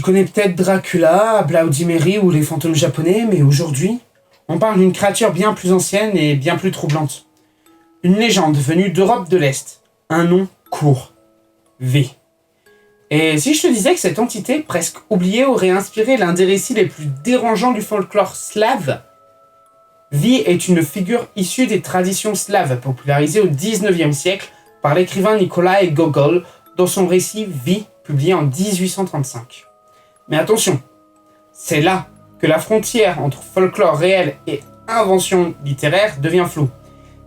Tu connais peut-être Dracula, Bloody Mary ou les fantômes japonais, mais aujourd'hui, on parle d'une créature bien plus ancienne et bien plus troublante. Une légende venue d'Europe de l'Est, un nom court, V. Et si je te disais que cette entité, presque oubliée, aurait inspiré l'un des récits les plus dérangeants du folklore slave, V est une figure issue des traditions slaves, popularisée au XIXe siècle par l'écrivain Nikolai Gogol dans son récit V, publié en 1835. Mais attention, c'est là que la frontière entre folklore réel et invention littéraire devient floue.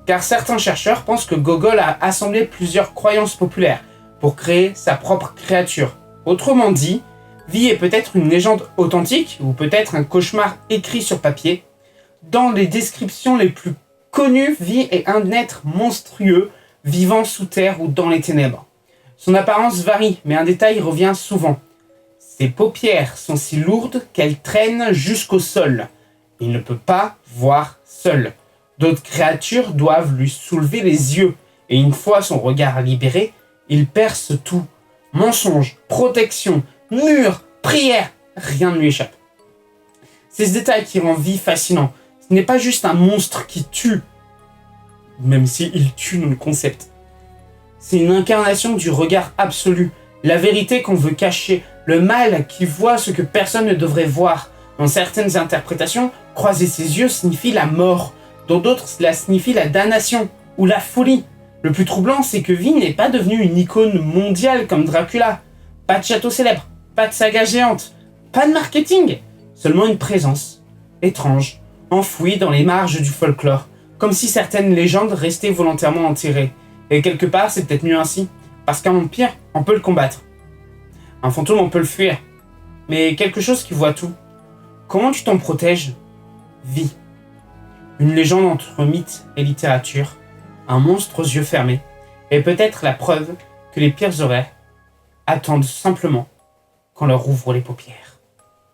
Car certains chercheurs pensent que Gogol a assemblé plusieurs croyances populaires pour créer sa propre créature. Autrement dit, V est peut-être une légende authentique ou peut-être un cauchemar écrit sur papier. Dans les descriptions les plus connues, V est un être monstrueux vivant sous terre ou dans les ténèbres. Son apparence varie, mais un détail revient souvent. Ses paupières sont si lourdes qu'elles traînent jusqu'au sol. Il ne peut pas voir seul. D'autres créatures doivent lui soulever les yeux, et une fois son regard libéré, il perce tout. Mensonges, protection, murs, prières, rien ne lui échappe. C'est ce détail qui rend V fascinant. Ce n'est pas juste un monstre qui tue, même s'il tue dans le concept. C'est une incarnation du regard absolu, la vérité qu'on veut cacher, le mal qui voit ce que personne ne devrait voir. Dans certaines interprétations, croiser ses yeux signifie la mort. Dans d'autres, cela signifie la damnation ou la folie. Le plus troublant, c'est que V n'est pas devenu une icône mondiale comme Dracula. Pas de château célèbre, pas de saga géante, pas de marketing. Seulement une présence étrange, enfouie dans les marges du folklore. Comme si certaines légendes restaient volontairement enterrées. Et quelque part, c'est peut-être mieux ainsi. Parce qu'un vampire, on peut le combattre. Un fantôme, on peut le fuir. Mais quelque chose qui voit tout. Comment tu t'en protèges ? V. Une légende entre mythe et littérature. Un monstre aux yeux fermés. Et peut-être la preuve que les pires horaires attendent simplement qu'on leur ouvre les paupières.